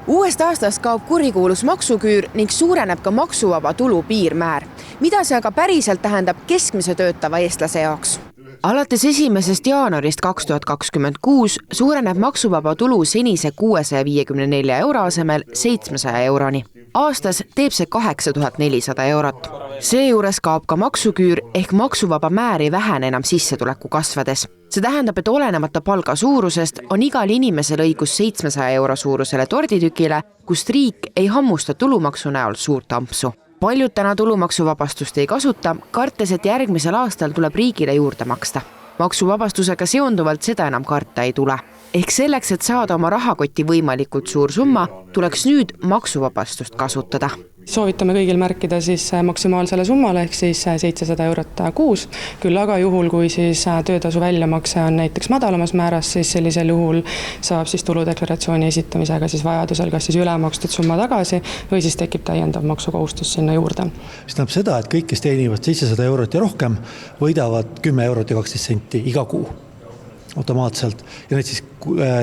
Uuest aastast kaob kurikuulus maksuküür ning suureneb ka maksuvaba tulu piirmäär. Mida see aga päriselt tähendab keskmise töötava eestlase jaoks? Alates 1. jaanuarist 2026 suureneb maksuvaba tulu senise 654 euro asemel 700 euroni. Aastas teeb see 8400 eurot. Seejuures kaob ka maksuküür ehk maksuvaba määr ei vähene enam sissetuleku kasvades. See tähendab, et olenemata palga suurusest on igal inimesel õigus 700 euro suurusele torditükile, kust riik ei hammusta tulumaksu näol suurt ampsu. Paljud täna tulumaksuvabastust ei kasuta, kartes, et järgmisel aastal tuleb riigile juurde maksta. Maksuvabastusega seonduvalt seda enam karta ei tule. Ehk selleks, et saada oma rahakoti võimalikult suur summa, tuleks nüüd maksuvabastust kasutada. Soovitame kõigil märkida siis maksimaalsele summale ehk siis 700 eurot kuus. Küll aga juhul, kui siis töötasu väljamakse on näiteks madalamas määras, siis sellisel juhul saab siis tuludeklaratsiooni esitamisega siis vajadusel kas siis ülemakstud summa tagasi või siis tekib täiendav maksukohustus sinna juurde. See tähendab seda, et kõik, kes teenivad 700 eurot ja rohkem, võidavad 10 eurot ja 12 senti iga kuu automaatselt. Ja need siis,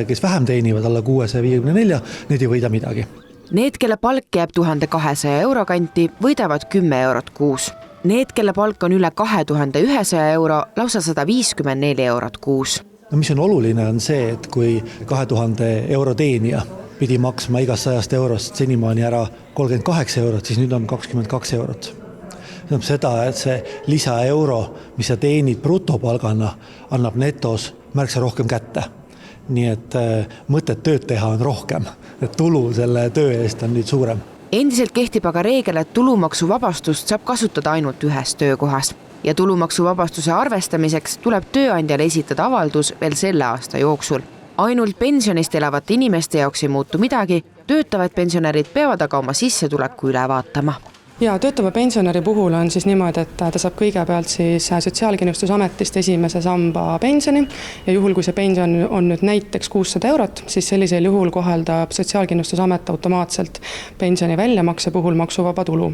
kes vähem teenivad alla 654, need ei võida midagi. Need, kelle palk jääb 1200 euro kanti, võidavad 10 eurot kuus. Need, kelle palk on üle 2100 euro, lausa 154 eurot kuus. No, mis on oluline on see, et kui 2000 euro teenija pidi maksma igast 100 eurost senimaani ära 38 eurot, siis nüüd on 22 eurot. See on seda, et see lisa euro, mis sa teenid brutopalgana, annab netos märksa rohkem kätte. Nii et mõtet tööd teha on rohkem, et tulu selle töö eest on nüüd suurem. Endiselt kehtib aga reegel, et tulumaksuvabastust saab kasutada ainult ühes töökohas ja tulumaksuvabastuse arvestamiseks tuleb tööandjale esitada avaldus veel selle aasta jooksul. Ainult pensionist elavate inimeste jaoks ei muutu midagi, töötavad pensionärid peavad aga oma sissetuleku üle vaatama. Ja töötava pensionäri puhul on siis niimoodi, et ta saab kõigepealt siis Sotsiaalkindlustusametist esimese samba pensioni ja juhul, kui see pension on nüüd näiteks 600 eurot, siis sellisel juhul kohaldab Sotsiaalkindlustusamet automaatselt pensioni väljamakse puhul maksuvaba tulu.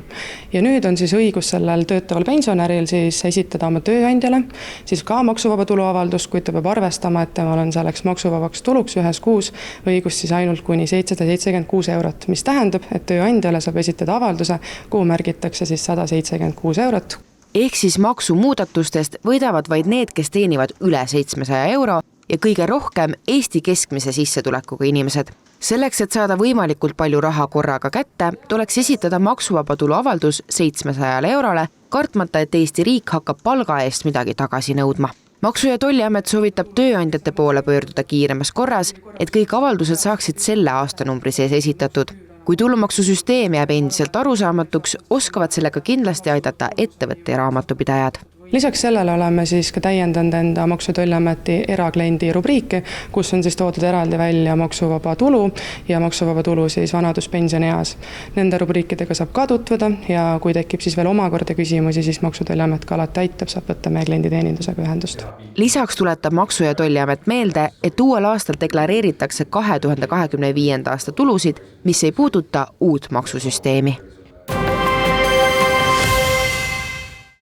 Ja nüüd on siis õigus sellel töötaval pensionäril siis esitada oma tööandjale, siis ka maksuvaba tulu avaldus, kui ta peab arvestama, et temal on selleks maksuvabaks tuluks ühes kuus õigus siis ainult kuni 776 eurot, mis tähendab, et tööandjale saab esitada avalduse, kuhu märgitakse siis 176 eurot. Ehk siis maksumuudatustest võidavad vaid need, kes teenivad üle 700 euro ja kõige rohkem Eesti keskmise sissetulekuga inimesed. Selleks, et saada võimalikult palju raha korraga kätte, tuleks esitada maksuvaba tulu avaldus 700 eurole, kartmata, et Eesti riik hakkab palga eest midagi tagasi nõudma. Maksu- ja Tolliamet soovitab tööandjate poole pöörduda kiiremas korras, et kõik avaldused saaksid selle aastanumbri sees esitatud. Kui tulumaksusüsteem jääb endiselt arusaamatuks, oskavad sellega kindlasti aidata ettevõtte ja raamatupidajad. Lisaks sellele oleme siis ka täiendanud enda Maksu- ja Tolliameti erakliendi rubriiki, kus on siis toodud eraldi välja maksuvaba tulu ja maksuvaba tulu siis vanaduspensioni eas. Nende rubriikidega saab ka tutvuda ja kui tekib siis veel omakorda küsimusi, siis Maksu- ja Tolliamet ka alati aitab, saab võtta meie klienditeenindusega ühendust. Lisaks tuletab Maksu- ja Tolliamet meelde, et uuel aastal deklareeritakse 2025. aasta tulusid, mis ei puuduta uut maksusüsteemi.